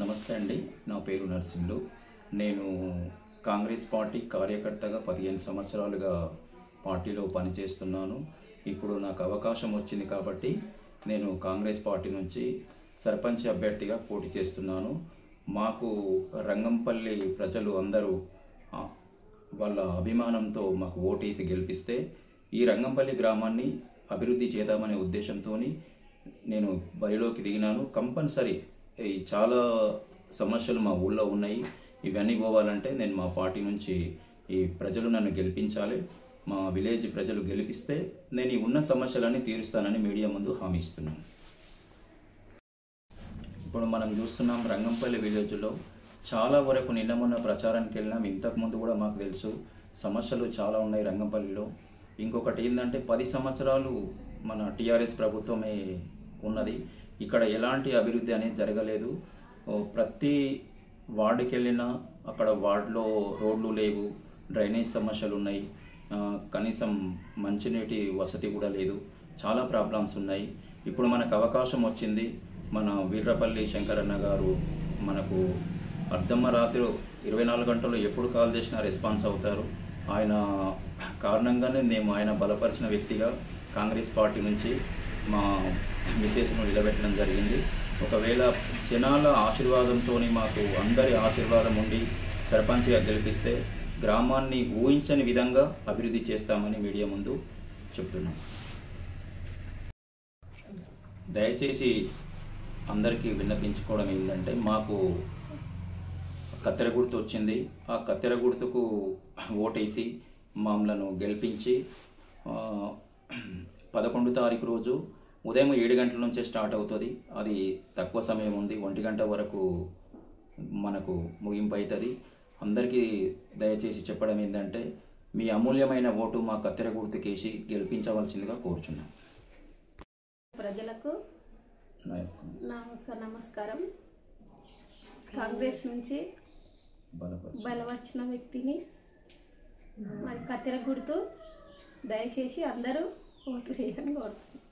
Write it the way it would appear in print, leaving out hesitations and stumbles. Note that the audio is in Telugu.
నమస్తే అండి. నా పేరు నర్సింహులు. నేను కాంగ్రెస్ పార్టీ కార్యకర్తగా 15 సంవత్సరాలుగా పార్టీలో పనిచేస్తున్నాను. ఇప్పుడు నాకు అవకాశం వచ్చింది కాబట్టి నేను కాంగ్రెస్ పార్టీ నుంచి సర్పంచ్ అభ్యర్థిగా పోటీ చేస్తున్నాను. మాకు రంగంపల్లి ప్రజలు అందరూ వాళ్ళ అభిమానంతో మాకు ఓటేసి గెలిపిస్తే ఈ రంగంపల్లి గ్రామాన్ని అభివృద్ధి చేద్దామనే ఉద్దేశంతో నేను బరిలోకి దిగినాను. కంపల్సరీ ఈ చాలా సమస్యలు మా ఊళ్ళో ఉన్నాయి. ఇవన్నీ పోవాలంటే నేను మా పార్టీ నుంచి ఈ ప్రజలు నన్ను గెలిపించాలి. మా విలేజ్ ప్రజలు గెలిపిస్తే నేను ఈ ఉన్న సమస్యలన్నీ తీరుస్తానని మీడియా ముందు హామీ ఇస్తున్నాను. ఇప్పుడు మనం చూస్తున్నాం రంగంపల్లి విలేజ్లో చాలా వరకు నిన్న మొన్న ప్రచారానికి వెళ్ళినాం. ఇంతకుముందు కూడా మాకు తెలుసు సమస్యలు చాలా ఉన్నాయి రంగంపల్లిలో. ఇంకొకటి ఏంటంటే 10 సంవత్సరాలు మన టీఆర్ఎస్ ప్రభుత్వమే ఉన్నది. ఇక్కడ ఎలాంటి అభివృద్ధి అనేది జరగలేదు. ప్రతి వార్డుకి వెళ్ళినా అక్కడ వార్డులో రోడ్లు లేవు, డ్రైనేజ్ సమస్యలు ఉన్నాయి, కనీసం మంచినీటి వసతి కూడా లేదు. చాలా ప్రాబ్లమ్స్ ఉన్నాయి. ఇప్పుడు మనకు అవకాశం వచ్చింది. మన వీర్రపల్లి శంకరన్న గారు మనకు అర్ధరాత్రి 24 గంటలు ఎప్పుడు కాల్ చేసినా రెస్పాన్స్ అవుతారు. ఆయన కారణంగానే మేము ఆయన బలపరిచిన వ్యక్తిగా కాంగ్రెస్ పార్టీ నుంచి మా మిసెస్ను నిలబెట్టడం జరిగింది. ఒకవేళ జనాల ఆశీర్వాదంతో మాకు అందరి ఆశీర్వాదం ఉండి సర్పంచ్గా గెలిపిస్తే గ్రామాన్ని ఊహించని విధంగా అభివృద్ధి చేస్తామని మీడియా ముందు చెప్తున్నాం. దయచేసి అందరికీ విన్నపించుకోవడం ఏంటంటే, మాకు కత్తెర గుర్తు వచ్చింది. ఆ కత్తెర గుర్తుకు ఓటేసి మమ్మల్ని గెలిపించి 11 తారీఖు రోజు ఉదయం 7 గంటల నుంచే స్టార్ట్ అవుతుంది. అది తక్కువ సమయం ఉంది. 1 గంట వరకు మనకు ముగింపు అవుతుంది. అందరికీ దయచేసి చెప్పడం ఏంటంటే, మీ అమూల్యమైన ఓటు మా కత్తెర గుర్తుకేసి గెలిపించవలసిందిగా కోరుచున్నాం. ప్రజలకు నా యొక్క నమస్కారం. కాంగ్రెస్ నుంచి బలపరిచిన వ్యక్తిని మరి కత్తెర గుర్తు దయచేసి అందరూ ఓటు వేయని కోరుతున్నాను.